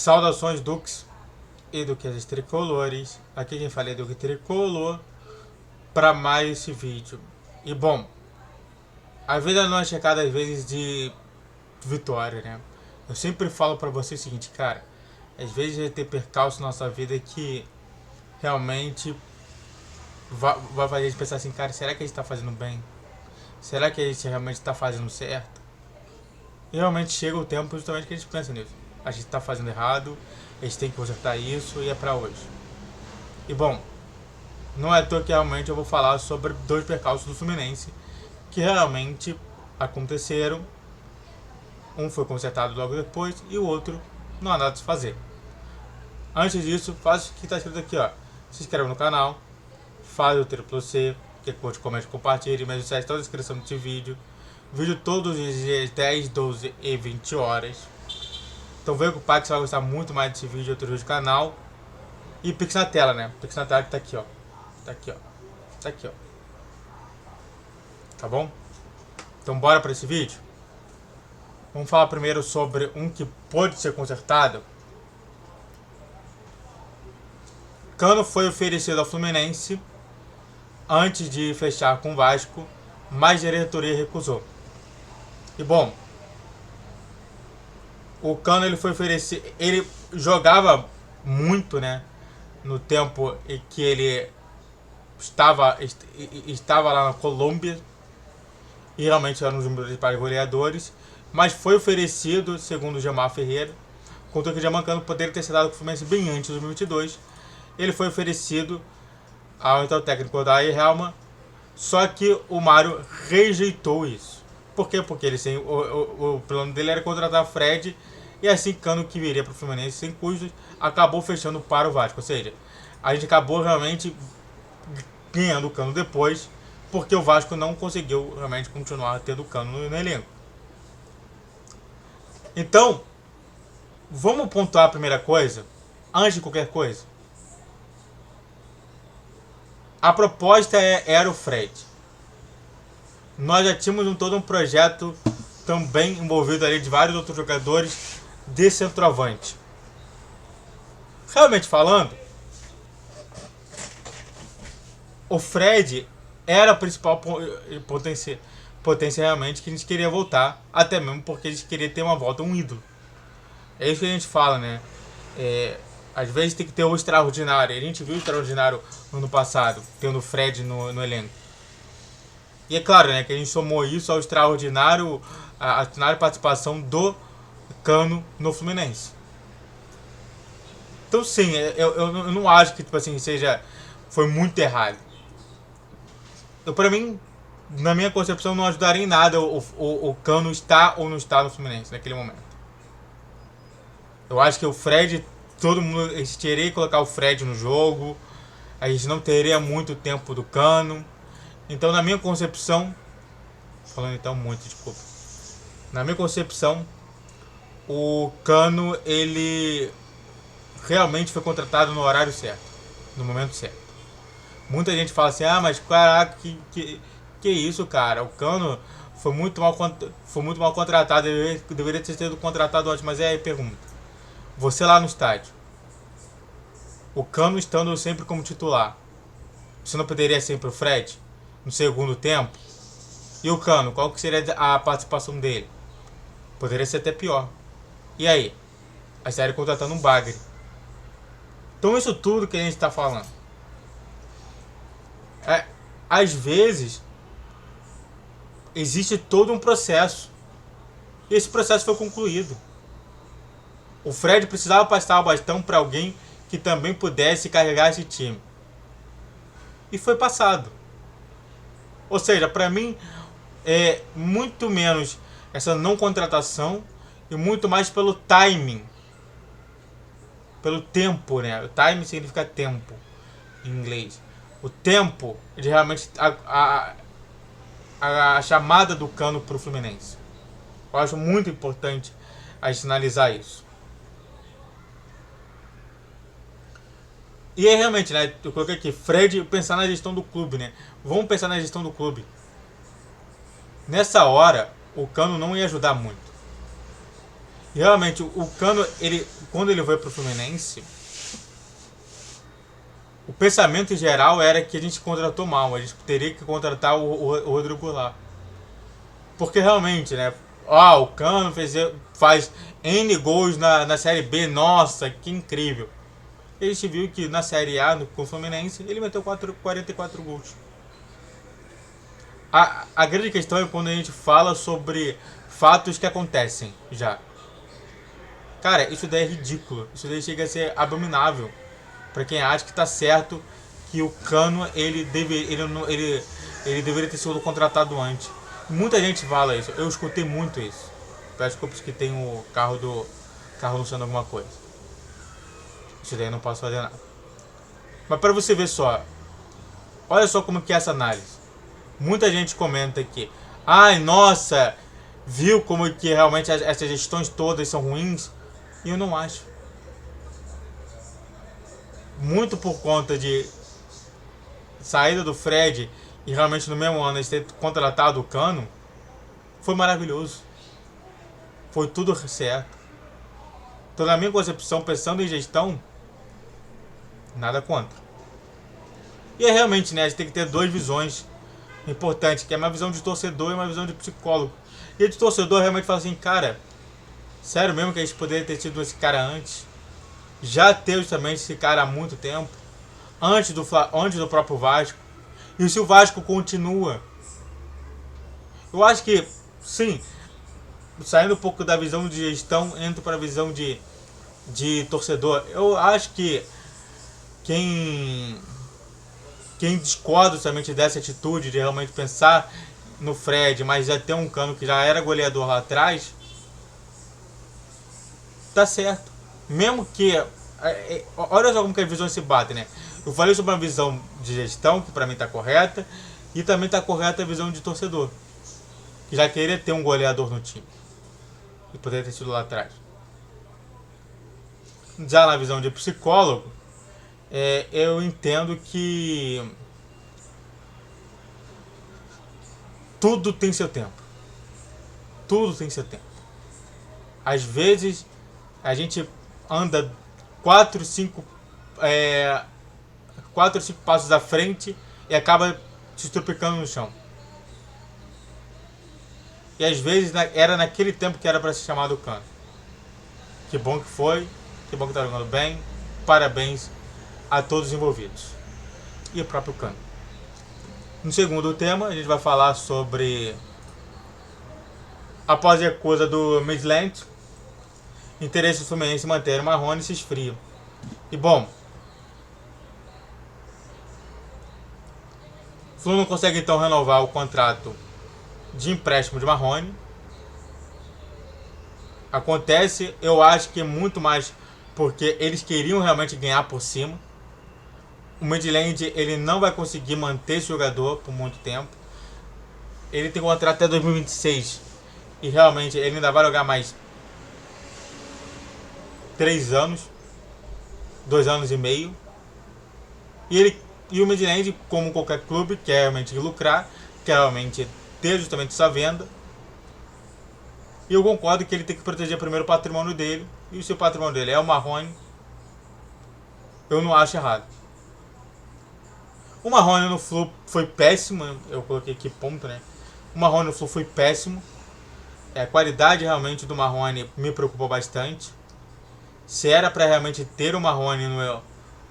Saudações Dukes e Duquesas Tricolores. Aqui quem fala é Duque Tricolor para mais esse vídeo. E bom, a vida não é checada às vezes de vitória, né? Eu sempre falo para você o seguinte, cara, às vezes vai ter percalço na nossa vida que realmente vai fazer a gente pensar assim, cara, será que a gente tá fazendo bem? Será que a gente realmente tá fazendo certo? E realmente chega o tempo justamente que a gente pensa nisso. A gente tá fazendo errado, a gente tem que consertar isso e é pra hoje. E bom, não é à toa que realmente eu vou falar sobre dois percalços do Fluminense que realmente aconteceram. Um foi consertado logo depois e o outro não há nada a se fazer. Antes disso, faz o que está escrito aqui, ó. Se inscreve no canal, faz o triplo C, que curte, comente, compartilhe, mas está na descrição desse vídeo. Vídeo todos os dias 10, 12 e 20 horas. Então veio com o pai que você vai gostar muito mais desse vídeo e outro vídeo do canal. E Pix na tela, né? Pix na tela que tá aqui, ó. Tá aqui, ó. Tá aqui, ó. Tá bom? Então bora para esse vídeo? Vamos falar primeiro sobre um que pode ser consertado. Cano foi oferecido ao Fluminense antes de fechar com o Vasco, mas a diretoria recusou. E bom, o Cano ele foi oferecido, ele jogava muito, né, no tempo em que ele estava lá na Colômbia e realmente era um dos principais goleadores, mas foi oferecido, segundo o Gilmar Ferreira, contou que o Germán Cano poderia ter sido dado com o Fluminense bem antes de 2022. Ele foi oferecido ao então técnico da Helma, só que o Mário rejeitou isso. Por quê? Porque ele o plano dele era contratar Fred e assim Cano, que viria para o Fluminense sem custos, acabou fechando para o Vasco. Ou seja, a gente acabou realmente ganhando o Cano depois, porque o Vasco não conseguiu realmente continuar tendo o Cano no elenco. Então, vamos pontuar a primeira coisa, antes de qualquer coisa. A proposta era o Fred. Nós já tínhamos todo um projeto também envolvido ali de vários outros jogadores de centroavante. Realmente falando, o Fred era a principal potência realmente que a gente queria voltar, até mesmo porque a gente queria ter uma volta, um ídolo. É isso que a gente fala, né? Às vezes tem que ter o extraordinário. A gente viu o extraordinário no ano passado, tendo o Fred no elenco. E é claro, né, que a gente somou isso ao extraordinário, a extraordinária participação do Cano no Fluminense. Então sim, eu não acho que tipo assim, foi muito errado. Pra mim, na minha concepção, não ajudaria em nada o Cano estar ou não estar no Fluminense naquele momento. Eu acho que o Fred, todo mundo, a gente teria que colocar o Fred no jogo, a gente não teria muito tempo do Cano. Então, na minha concepção, falando então muito, desculpa. Na minha concepção, o Cano, ele realmente foi contratado no horário certo, no momento certo. Muita gente fala assim, mas caraca, que isso, cara? O Cano foi muito mal contratado, deveria ter sido contratado antes, mas aí pergunta. Você lá no estádio, o Cano estando sempre como titular, você não poderia sempre o Fred no segundo tempo? E o Cano, qual que seria a participação dele? Poderia ser até pior. E aí? A série contratando um bagre. Então isso tudo que a gente está falando. Às vezes existe todo um processo. E esse processo foi concluído. O Fred precisava passar o bastão para alguém que também pudesse carregar esse time. E foi passado. Ou seja, para mim, é muito menos essa não contratação e muito mais pelo timing. Pelo tempo, né? O timing significa tempo em inglês. O tempo de realmente a chamada do Cano para o Fluminense. Eu acho muito importante a gente analisar isso. E é realmente, né? Eu coloquei aqui, Fred, pensar na gestão do clube, né? Vamos pensar na gestão do clube. Nessa hora, o Cano não ia ajudar muito. E realmente, o Cano, quando ele foi pro Fluminense, o pensamento geral era que a gente contratou mal, a gente teria que contratar o Rodrigo Goulart. Porque realmente, né? O Cano faz N gols na Série B, nossa, que incrível. E a gente viu que na Série A, com o Fluminense, ele meteu 44 gols. A grande questão é quando a gente fala sobre fatos que acontecem já. Cara, isso daí é ridículo. Isso daí chega a ser abominável. Pra quem acha que tá certo que o Cano ele deveria ter sido contratado antes. Muita gente fala isso. Eu escutei muito isso. Peço desculpas que tem o carro anunciando alguma coisa. Isso daí eu não posso fazer nada. Mas pra você ver só, olha só como que é essa análise. Muita gente comenta que, ai, nossa, viu como que realmente essas gestões todas são ruins? E eu não acho. Muito por conta de saída do Fred e realmente no mesmo ano eles ter contratado o Cano, foi maravilhoso. Foi tudo certo. Então, na minha concepção, pensando em gestão, nada contra. E é realmente, né, a gente tem que ter duas visões importantes, que é uma visão de torcedor e uma visão de psicólogo. E de torcedor realmente fala assim, cara, sério mesmo que a gente poderia ter tido esse cara antes? Já teve também esse cara há muito tempo, antes do próprio Vasco. E se o Vasco continua, eu acho que, sim, saindo um pouco da visão de gestão, entro para a visão de torcedor. Eu acho que quem discorda somente dessa atitude de realmente pensar no Fred, mas já ter um Cano que já era goleador lá atrás, tá certo. Mesmo que... olha só como que as visões se batem, né? Eu falei sobre uma visão de gestão, que pra mim tá correta, e também tá correta a visão de torcedor, que já queria ter um goleador no time e poderia ter sido lá atrás. Já na visão de psicólogo, eu entendo que tudo tem seu tempo. Tudo tem seu tempo. Às vezes a gente anda 4, 5 passos à frente e acaba se estropicando no chão. E às vezes era naquele tempo que era para ser chamado o Cano. Que bom que foi, que bom que tá jogando bem. Parabéns a todos os envolvidos. E o próprio Cano. No segundo tema, a gente vai falar sobre, após a recusa do Midland, interesse do Fluminense em manter o Marrone se esfria. E bom, o Flu não consegue então renovar o contrato de empréstimo de Marrone. Acontece, eu acho que muito mais porque eles queriam realmente ganhar por cima. O Midland, ele não vai conseguir manter esse jogador por muito tempo. Ele tem contrato até 2026 e realmente ele ainda vai jogar mais 3 anos, 2 anos e meio. E o Midland, como qualquer clube, quer realmente lucrar, quer realmente ter justamente essa venda. E eu concordo que ele tem que proteger primeiro o patrimônio dele. E se o patrimônio dele é o Marrone, eu não acho errado. O Marrone no Flu foi péssimo, eu coloquei aqui ponto, né? O Marrone no Flu foi péssimo. A qualidade realmente do Marrone me preocupou bastante. Se era para realmente ter o Marrone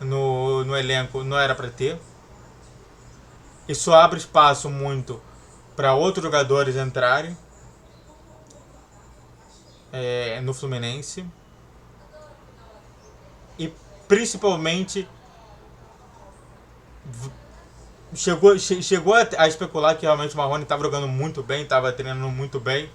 no elenco, não era para ter. Isso abre espaço muito para outros jogadores entrarem no Fluminense. E principalmente chegou a especular que realmente o Marrone estava jogando muito bem, estava treinando muito bem,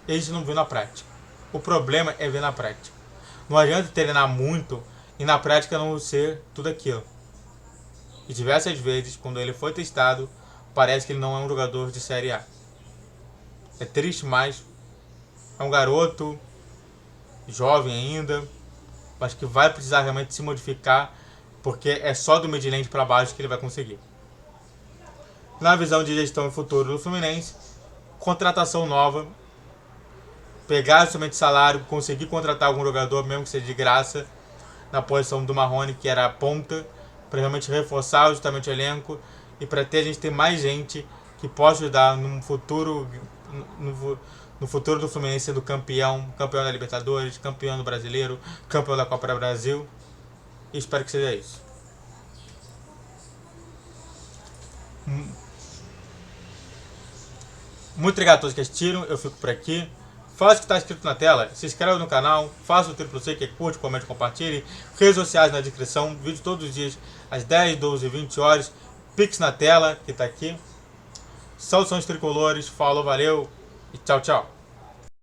e a gente não viu na prática. O problema é ver na prática. Não adianta treinar muito e na prática não ser tudo aquilo. E diversas vezes, quando ele foi testado, parece que ele não é um jogador de Série A. É triste, mas é um garoto, jovem ainda, mas que vai precisar realmente se modificar, porque é só do Midland para baixo que ele vai conseguir. Na visão de gestão e futuro do Fluminense, contratação nova, pegar somente salário, conseguir contratar algum jogador, mesmo que seja de graça, na posição do Marrone, que era a ponta, para realmente reforçar justamente o elenco e para a gente ter mais gente que possa ajudar no futuro do Fluminense sendo campeão da Libertadores, campeão do Brasileiro, campeão da Copa do Brasil. E espero que seja isso. Muito obrigado a todos que assistiram, eu fico por aqui. Faça o que está escrito na tela, se inscreva no canal, faça o triplo C, que curte, comente, compartilhe. Redes sociais na descrição, vídeo todos os dias, às 10, 12 e 20 horas. Pix na tela, que está aqui. Saudações tricolores, falou, valeu e tchau, tchau.